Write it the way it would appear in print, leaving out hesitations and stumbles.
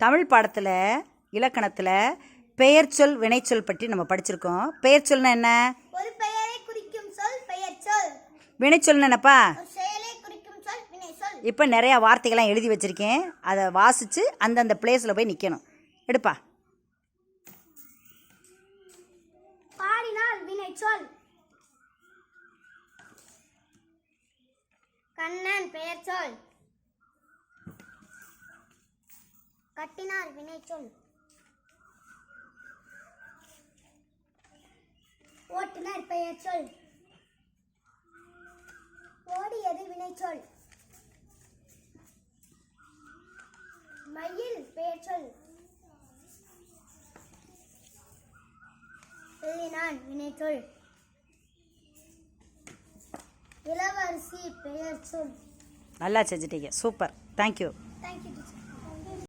தமிழ் பாடத்தில் இலக்கணத்தில் பெயர்ச்சொல் வினைச்சொல் பற்றி நம்ம படிச்சிருக்கோம். பெயர்ச்சொல்னா என்ன? ஒரு பெயரை குறிக்கும் சொல் பெயர்ச்சொல். வினைச்சொல்னா என்னப்பா? ஒரு செயலை குறிக்கும் சொல் வினைச்சொல். இப்போ நிறையா வார்த்தைகள்லாம் எழுதி வச்சுருக்கேன். அதை வாசித்து அந்தந்த பிளேஸில் போய் நிற்கணும். எடுப்பா. பாடினால் வினைச்சொல். கண்ணன் பெயர்ச்சொல். கட்டினார் வினைச்சொல். ஓட்டுநர் பெயர்ச்சொல். ஓடியது வினைச்சொல். மயில் பெயர்ச்சொல். எழுதினான் வினைச்சொல். இளவரசி பெயர்ச்சொல். நல்லா செஞ்சுட்டீங்க. சூப்பர். தேங்க்யூ. தேங்க்யூ.